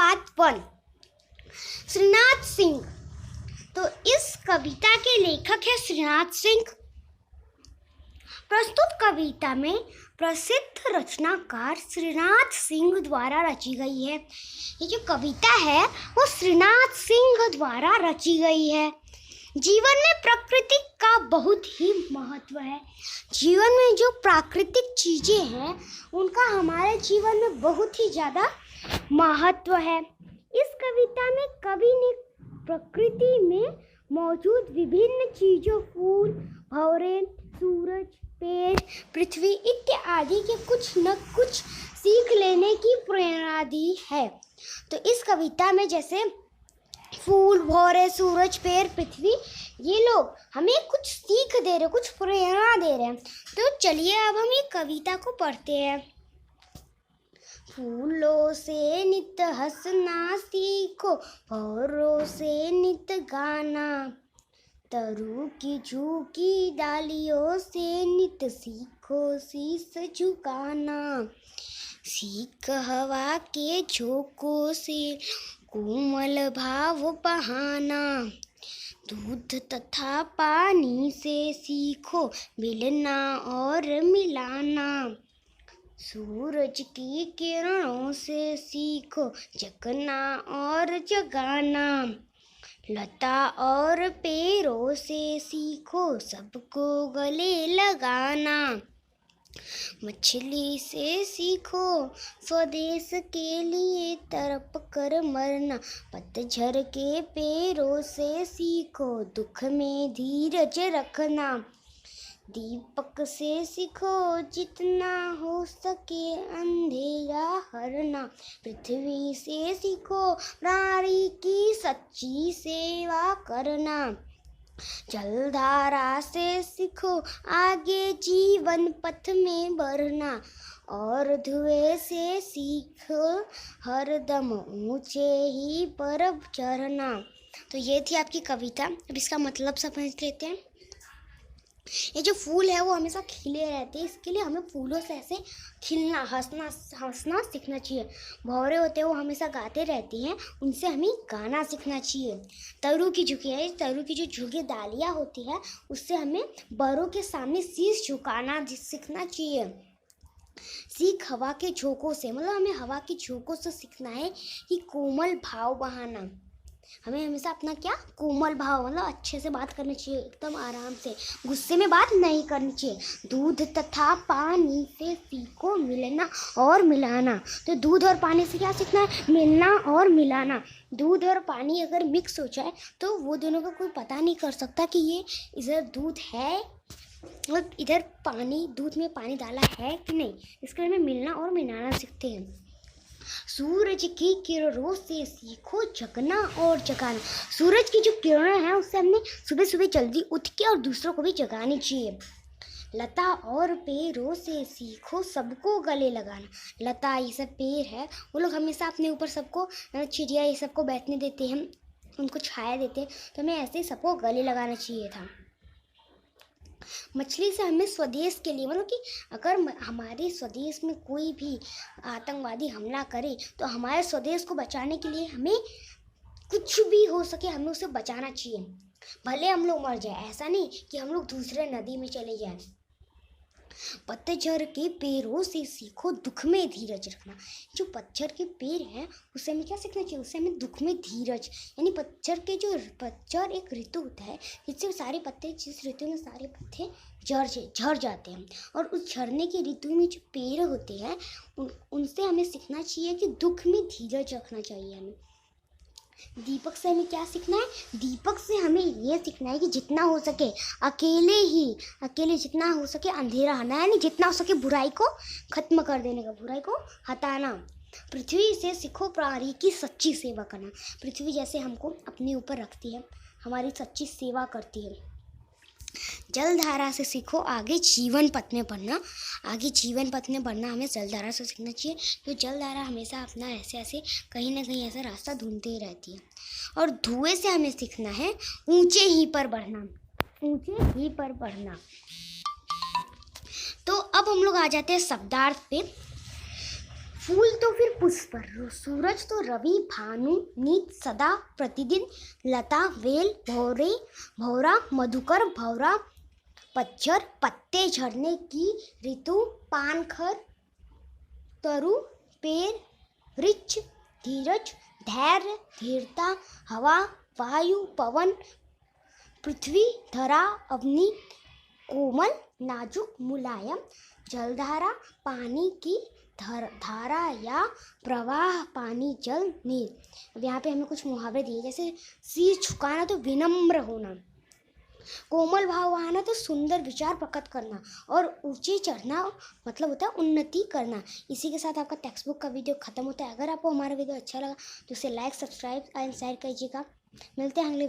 Part 1। Srinath Singh. तो इस कविता के लेखक है श्रीनाथ सिंह। प्रस्तुत कविता में प्रसिद्ध रचनाकार श्रीनाथ सिंह द्वारा रची गई है। ये जो कविता है वो श्रीनाथ सिंह द्वारा रची गई है। जीवन में प्रकृति का बहुत ही महत्व है। जीवन में जो प्राकृतिक चीजें हैं उनका हमारे जीवन में बहुत ही ज़्यादा महत्व है। इस कविता में कवि ने प्रकृति में मौजूद विभिन्न चीजों, फूल, भंवरे, सूरज, पेड़, पृथ्वी इत्यादि के कुछ न कुछ सीख लेने की प्रेरणा दी है। तो इस कविता में जैसे फूल, भंवरे, सूरज, पेड़, पृथ्वी, ये लोग हमें कुछ सीख दे रहे, कुछ प्रेरणा दे रहे हैं। तो चलिए अब हम ये कविता को पढ़ते हैं। फूलों से नित हंसना सीखो, भंवरों से नित गाना, तरु की झुकी डालियों से नित सीखो शीश झुकाना, सीख हवा के झोंकों से कोमल भाव बहाना, दूध तथा पानी से सीखो मिलना और मिलाना, सूरज की किरणों से सीखो जगना और जगाना, लता और पेड़ों से सीखो सबको गले लगाना, मछली से सीखो स्वदेश के लिए तड़प कर मरना, पतझड़ के पेड़ों से सीखो दुख में धीरज रखना, दीपक से सीखो जितना हो सके अंधेरा हरना, पृथ्वी से सीखो प्राणी की सच्ची सेवा करना, जलधारा से सीखो आगे जीवन पथ में बढ़ना, और धुएं से सीखो हरदम ऊंचे ही पर चढ़ना। तो ये थी आपकी कविता। अब इसका मतलब समझ लेते हैं। ये जो फूल है वो हमेशा खिले रहते हैं, इसके लिए हमें फूलों से ऐसे खिलना, हंसना सीखना चाहिए। भंवरे होते हैं वो हमेशा गाते रहते हैं, उनसे हमें गाना सीखना चाहिए। तरु की झुकी है, तरु की जो झुकी डालियाँ होती है उससे हमें बड़ों के सामने शीश झुकाना सीखना चाहिए। सीख हवा के झोंकों से, मतलब हमें हवा के झोंकों से सीखना है कि कोमल भाव बहाना। हमें हमेशा अपना क्या कोमल भाव, मतलब अच्छे से बात करनी चाहिए, एकदम आराम से, गुस्से में बात नहीं करनी चाहिए। दूध तथा पानी से सीखो मिलना और मिलाना। तो दूध और पानी से क्या सीखना है? मिलना और मिलाना। दूध और पानी अगर मिक्स हो जाए तो वो दोनों का कोई पता नहीं कर सकता कि ये इधर दूध है और इधर पानी, दूध में पानी डाला है कि नहीं। इसके लिए हमें मिलना और मिलाना सीखते हैं। सूरज की किरणों से सीखो जगना और जगाना। सूरज की जो किरणें हैं उससे हमने सुबह सुबह जल्दी उठ के और दूसरों को भी जगानी चाहिए। लता और पेड़ों से सीखो सबको गले लगाना। लता ये सब पेड़ है, वो लोग हमेशा अपने ऊपर सबको, चिड़िया ये सबको बैठने देते हैं, उनको छाया देते हैं, तो हमें ऐसे ही सबको गले लगाना चाहिए था। मछली से हमें स्वदेश के लिए, मतलब कि अगर हमारे स्वदेश में कोई भी आतंकवादी हमला करे तो हमारे स्वदेश को बचाने के लिए हमें कुछ भी हो सके हमें उसे बचाना चाहिए। भले हम लोग मर जाए, ऐसा नहीं कि हम लोग दूसरे नदी में चले जाएं। पतझड़ के पेड़ों से सीखो दुख में धीरज रखना। जो पतझड़ के पेड़ हैं उससे हमें क्या सीखना चाहिए? उससे हमें दुख में धीरज, यानी पतझड़ एक ऋतु होता है जिससे सारे पत्ते, जिस ऋतु में सारे पत्ते झड़ जाते हैं, और उस झड़ने की ऋतु में जो पेड़ होते हैं उनसे हमें सीखना चाहिए कि दुख में धीरज रखना चाहिए हमें। दीपक से हमें क्या सीखना है? दीपक से हमें ये सीखना है कि जितना हो सके अकेले जितना हो सके अंधेरा हटाना, यानी जितना हो सके बुराई को खत्म कर देने का, बुराई को हटाना। पृथ्वी से सीखो प्राणी की सच्ची सेवा करना। पृथ्वी जैसे हमको अपने ऊपर रखती है, हमारी सच्ची सेवा करती है। जलधारा से सीखो आगे जीवन पथ में बढ़ना। आगे जीवन पथ में बढ़ना हमें जलधारा से सीखना चाहिए, तो जलधारा हमेशा अपना ऐसे कहीं ना कहीं ऐसा रास्ता ढूंढते ही रहती है। और धुएं से हमें सीखना है ऊंचे ही पर बढ़ना, ऊंचे ही पर बढ़ना। तो अब हम लोग आ जाते हैं शब्दार्थ पे। फूल तो फिर पुष्प, सूरज तो रवि भानु, नीत सदा प्रतिदिन, लता वेल भौरे भौरा, मधुकर भौरा, पतझर पत्ते झड़ने की ऋतु, पानखर तरु पेड़ वृक्ष, धीरज धैर्य धीरता, हवा वायु पवन, पृथ्वी धरा अग्नि, कोमल नाजुक मुलायम, जलधारा पानी की धारा या प्रवाह पानी जल नीर। अब यहाँ पे हमें कुछ मुहावरे दिए, जैसे सिर झुकाना तो विनम्र होना, कोमल भाव आना तो सुंदर विचार प्रकट करना, और ऊंचे चढ़ना मतलब होता है उन्नति करना। इसी के साथ आपका टेक्स्ट बुक का वीडियो खत्म होता है। अगर आपको हमारा वीडियो अच्छा लगा तो उसे लाइक सब्सक्राइब एंड शेयर कीजिएगा। मिलते हैं अगले